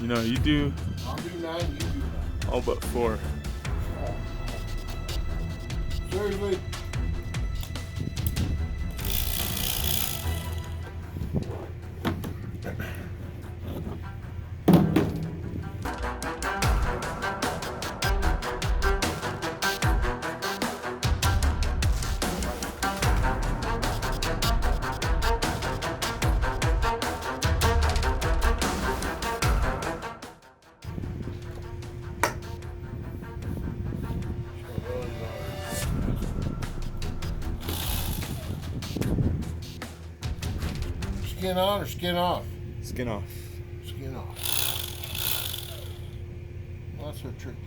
No, you do. I'll do 9, you do 9. All but 4. Seriously? Skin on or skin off? Skin off. Skin off. Well, that's so tricky.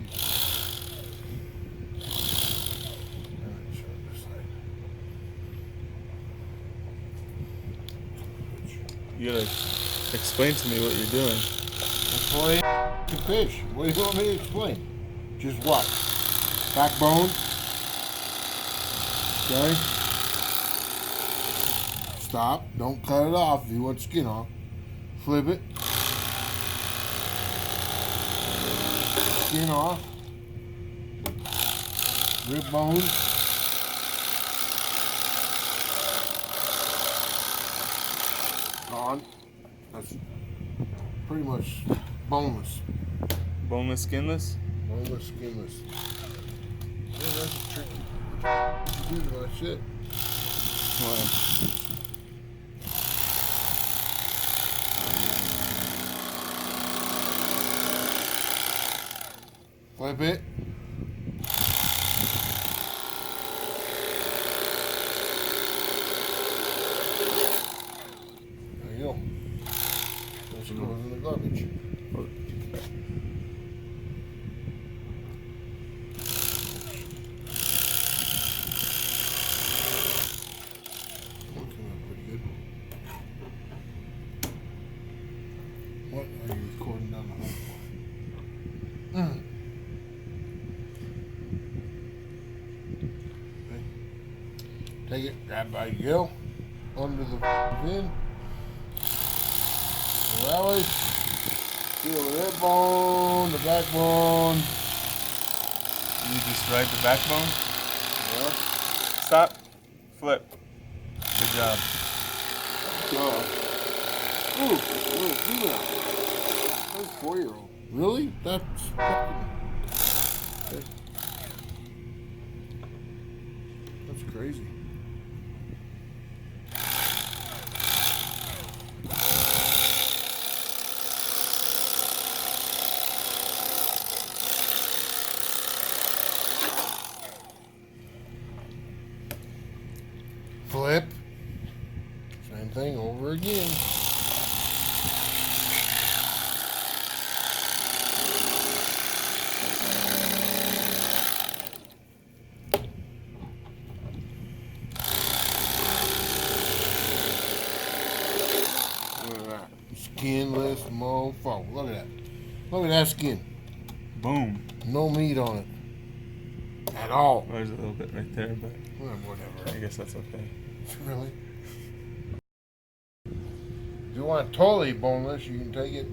You gotta explain to me what you're doing. That's why you fish. What do you want me to explain? Just what? Backbone? Okay. Stop. Don't cut it off if you want skin off. Flip it. Skin off. Rib bone. Gone. That's pretty much boneless. Boneless, skinless? Boneless, skinless. Yeah, that's tricky. You do that shit. Wow. Flip it. There you go. This goes in the garbage. Looking pretty good. What are you recording down the hole for? Take it, grab by your gill, under the fin, the rally, feel the rib bone, the backbone. You just ride the backbone? Yeah. Stop. Flip. Good job. Ooh, little female. That's 4-year-old. Really? That's fucking... That's crazy. Flip. Same thing over again. Look at that. Skinless mofo. Look at that. Look at that skin. Boom. No meat on it. At all. There's a little bit right there, but Well, whatever. I guess that's okay. Really? If you want totally boneless, you can take it.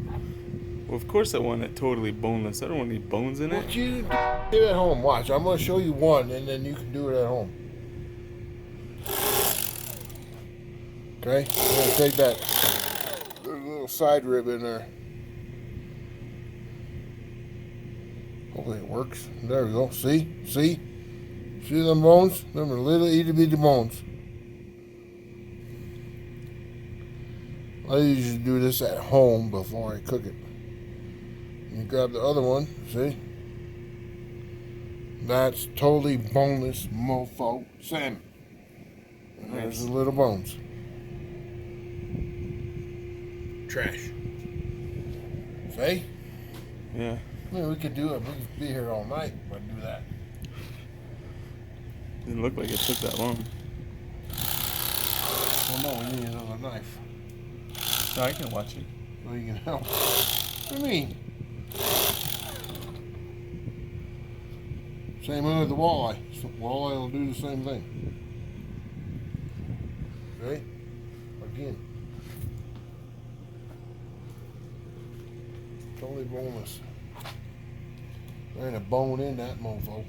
Well, of course I want it totally boneless. I don't want any bones in it. What you do it at home? Watch. I'm going to show you one, and then you can do it at home. Okay? I'm going to take that. There's a little side rib in there. Hopefully it works. There we go. See? See? See them bones? Them are little itty bitty bones. I usually do this at home before I cook it. You grab the other one, see? That's totally boneless mofo salmon. And there's the little bones. Trash. See? Yeah. I mean, we could do it. We could be here all night if I do that. Didn't look like it took that long. Well, no, we need another knife. No, I can watch it. So you can help. What do you mean? Same way with the walleye. So walleye will do the same thing. Okay? Again. Totally boneless. There ain't a bone in that mofo.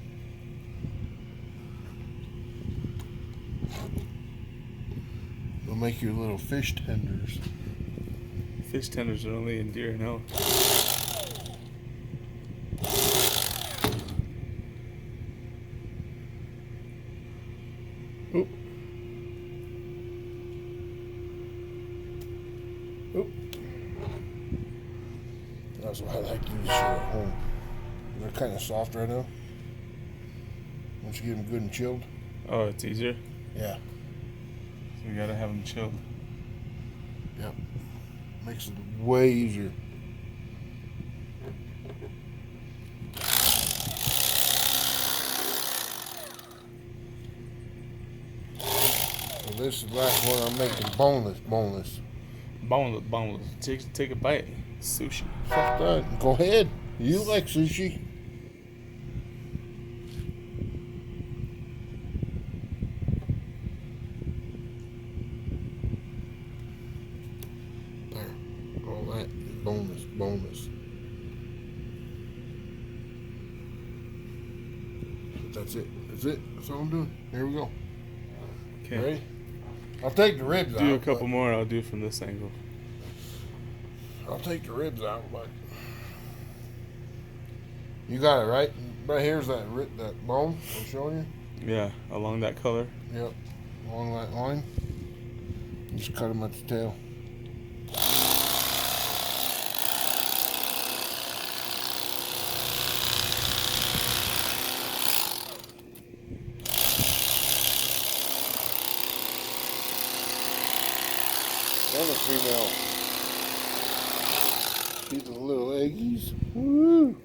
They'll make your little fish tenders. Fish tenders are only in deer and elk. Oop. Oop. That's why I like to use shit at home. They're kind of soft right now. Once you get them good and chilled. Oh, it's easier? Yeah. So we gotta have them chilled. Yep. Makes it way easier. So this is the last one I'm making boneless. Boneless. Take a bite. Sushi. Fuck that. Go ahead. You like sushi. There. All that is boneless. That's it. That's all I'm doing. Here we go. Okay. Ready? I'll take the ribs out. Do a couple more. I'll do from this angle. I'll take the ribs out, but you got it right. Right here's that bone I'm showing you. Yeah, along that color. Yep, along that line. Just cut them at the tail. And the female. See the little eggies? Woo!